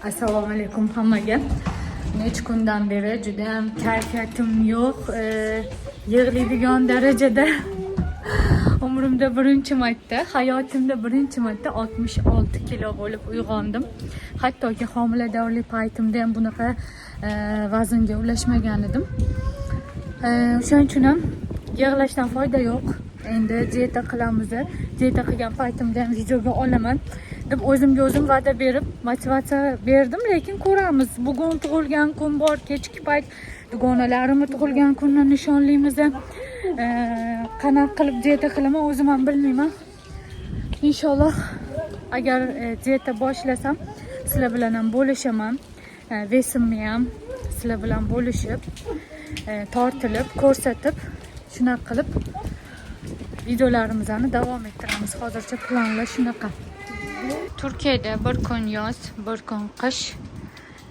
Assalomu alaykum hammaga. Necha kundan beri juda ham kayfiyatim yo'q. Yig'laydigan darajada umrimda birinchi marta, hayotimda birinchi marta 66 kilo bo'lib uyg'ondim. Hattoki homiladorlik paytimda ham bunaqa vaznga ulashmagan edim. O'shaning uchun ham yig'lashdan foyda yo'q. Endi dieta qilamiz. Dieta qilgan paytimda ham videoga olaman deb o'zimga o'zim va'da berib, motivatsiya berdim, lekin ko'ramiz. Bugun tug'ilgan kun bor, kechki payt dugonalarimni tug'ilgan kunni nishonlaymiz. Qanaqa qilib dieta qilaman o'zim ham bilmayman. Inshaalloh agar dieta boshlasam, sizlar bilan ham bo'lishaman. Vesimni ham sizlar bilan bo'lishib, tortilib, ko'rsatib, shunaqa qilib videolarimizni davom ettiramiz. Hozircha planlar shunaqa. Turkiyada bir kun yoz, bir kun qish.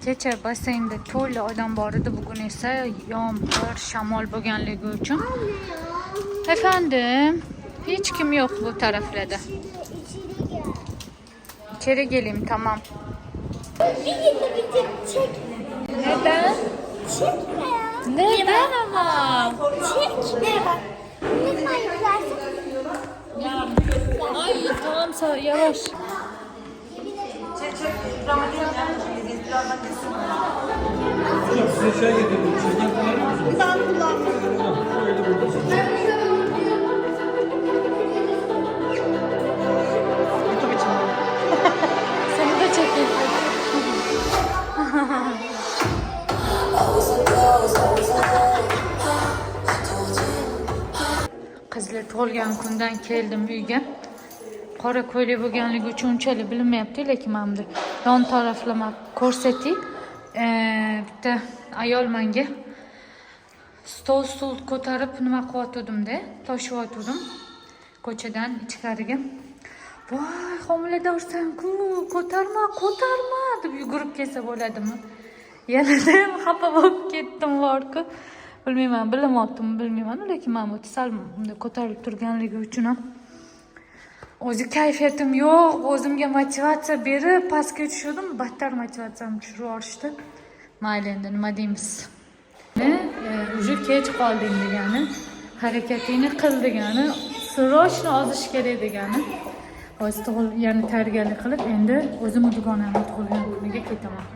Kecha basseynda to'la odam bor edi, bugun esa yomg'ir, shamol bo'lganligi uchun. Efendim, hech kim yo'q bu taraflarda. İçeri geleyim, tamam. Neden? Çekme ya. Neden ama? Çekme bak. Lütfen yüklersin. Ay tamam, yavaş. Size çay getirdim. Sizden kullanır mısınız? Ben kullanmıyorum. Seni de çekeyim. Qizlar tug'ilgan kundan keldim uyga. Qora ko'ylak bo'lganligi uchun unchalik bilinmayapti, lekin mana bu yon taraflama ko'rsatay. Bitta ayol menga stol ko'tarib nima qilyotgandim-da, toshyotgandim ko'chadan ichkariga. Voy, homiladorsan-ku, ko'tarma deb yugurib kelsa bo'ladimi? Yanada ham xafa bo'lib ketdim borku. Bilmayman, bilmayaptimi, bilmayman, lekin men bu sal ko'tarilib turganligi uchun ham o'zi kayfiyatim yo'q, o'zimga motivatsiya berib pastga tushirdim, battar motivatsiyamni tushirib yuborishdi. Mayli, endi nima deymiz? Уже kech qolding degani, harakatingni qil degani, srochno ozish kerak degani. Hozir yana tayyorgarlik qilib, endi o'zim dugonamni tug'ilgan kuniga ketaman.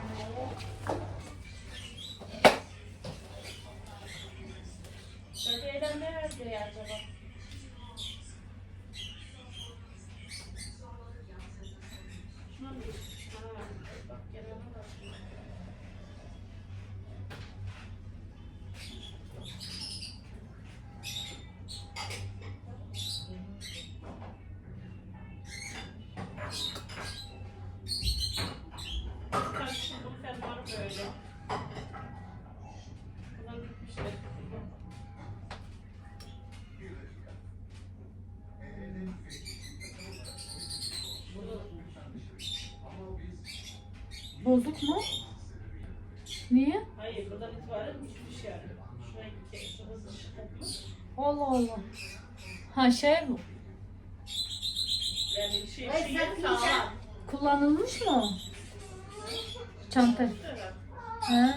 Bozduk mu? Niye? Hayır, buradan itibaren hiçbir şey yok. Şuraya gidecek, hızlı çıkmış. Allah Allah. Ha şey bu. Yani şey sağlam. Kullanılmış mı? Çanta. Ha.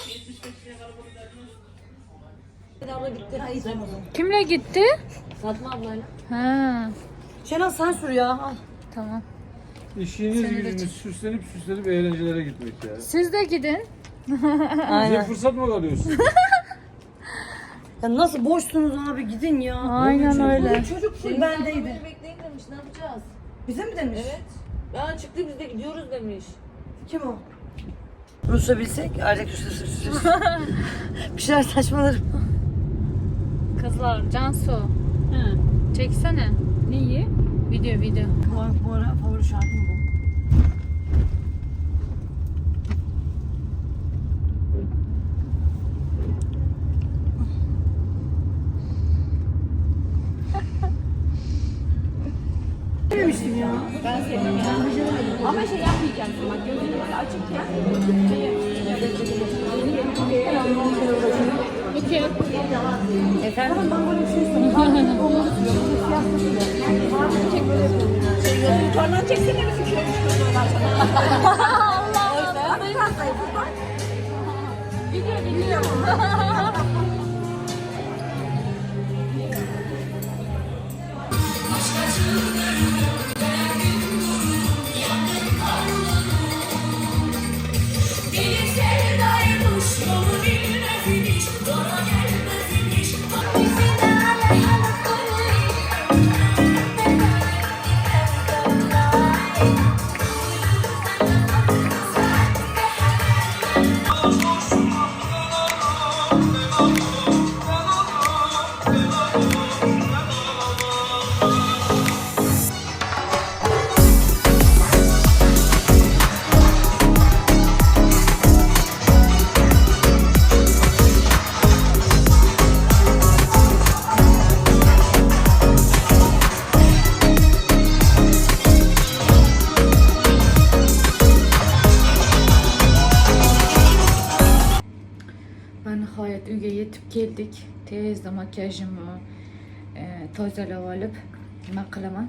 75 lira var burada. Abla gitti. Ha, izlem o zaman. Kimle gitti? Fatma ablayla. Ha. Şenol sen sür ya. Al. Tamam. İşiniz Seni de gücünüz süslenip eğlencelere gitmek ya. Siz de gidin. Bize Aynen. fırsat mı kalıyorsun? Ya nasıl boşsunuz abi, gidin ya. Aynen öyle. Çocuk full bendeydi. Bekleyin demiş, ne yapacağız? Bize mi demiş? Evet. Ben çıktı, biz de gidiyoruz demiş. Kim o? Rusça bilsek ayrıca küsür. Bir şeyler saçmalarım. Kızlar, Cansu. Çeksene. Neyi? Video. Bu ara favori şarkım bu. Demiştim ya. Ben sevdim ya. Ama şey yapmayacaksın, bak gözünü böyle açıkken. Peki. Efendim? Ben böyle bir şey söyleyeyim. Yukarıdan çeksene bizi şöyle şöyle. Va nihoyat uyga yetib keldik. Tezda makiyajimni tozalab olib, nima qilaman?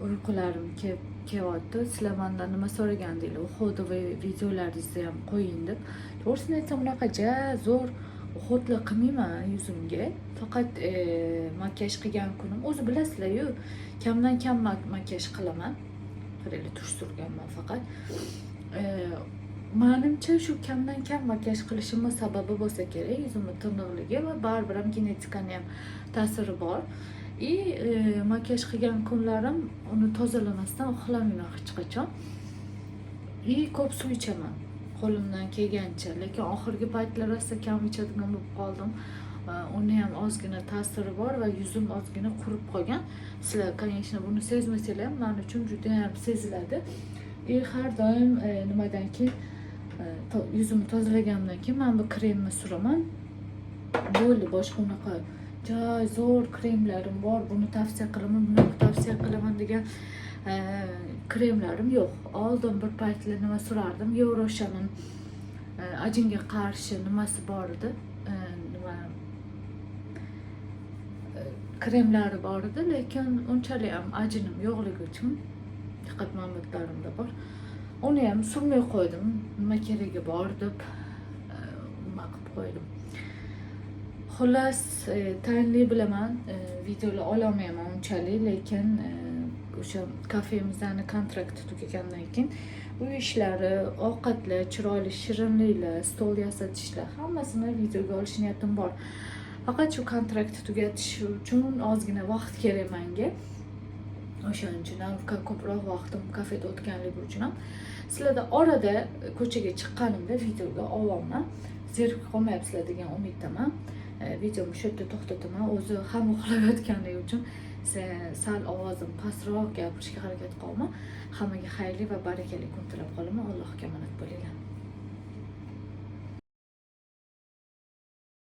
Uyqularim kelyapti. Sizlar mendan nima so'ragandinglar? Uxud va videolaringizni ham qo'ying deb. To'g'risini aytsam, unaqa zo'r uxudlar qilmayman yuzimga. Faqat makiyaj qilgan kunim, o'zi bilasizlar-ku, kamdan kam makiyaj qilaman. Qaranglar, tush surganman faqat. Menimcha shu kamdan kam makiyaj qilishimning sababi bo'lsa kerak, yuzimni tiniqligi va baribir ham genetikani ham ta'siri bor. Makiyaj qilgan kunlarim uni tozalamasdan uxlamayman hech qachon. Ko'p suv ichaman qo'limdan kelgancha, lekin oxirgi paytlar rosa kam ichadigan bo'lib qoldim. Uni ham ozgina ta'siri bor va yuzim ozgina qurib qolgan. Sizlar, конечно, buni sezmasanglar ham men uchun juda ham seziladi. Har doim nimadan keyin yuzimni tozalagandan keyin men bu kremni suraman. Bo'ldi, boshqa unaqa zo'r kremlarim bor. Buni tavsiya qilaman, buni tavsiya qilaman degan kremlarim yo'q. Oldin bir paytlar nima surardim? Euroshaning ajinga qarshi nimasi bor edi? Kremlari bor edi, lekin unchalik ham ajinim yo'qligi uchun faqat ma'lumotlarimda bor. Uni ham surmay qo'ydim. Nima keragi bor deb nima qilib qo'ydim. Xullas, tayinli bilaman, videolar ololmayman unchalik, lekin o'sha kafemizdan kontrakt tugagandan keyin uy ishlari, ovqatlar, chiroyli shirinliklar, stol yasatishlar hammasini videoga olish niyatim bor. Faqat shu kontrakt tugatish uchun ozgina vaqt kerak menga. O'shaning uchun ham ko'proq vaqtim kafeda o'tganligi uchun ham sizlarda orada ko'chaga chiqqanimda videoga olaman. Zerikib qolmayapsizlar degan umiddaman. Videomni shu yerda to'xtataman. O'zi ham uxlayotganligi uchun sal ovozim pastroq gapirishga harakat qilaman. Hammaga xayrli va barakali kun tilab qolaman. Allohga omonat bo'linglar.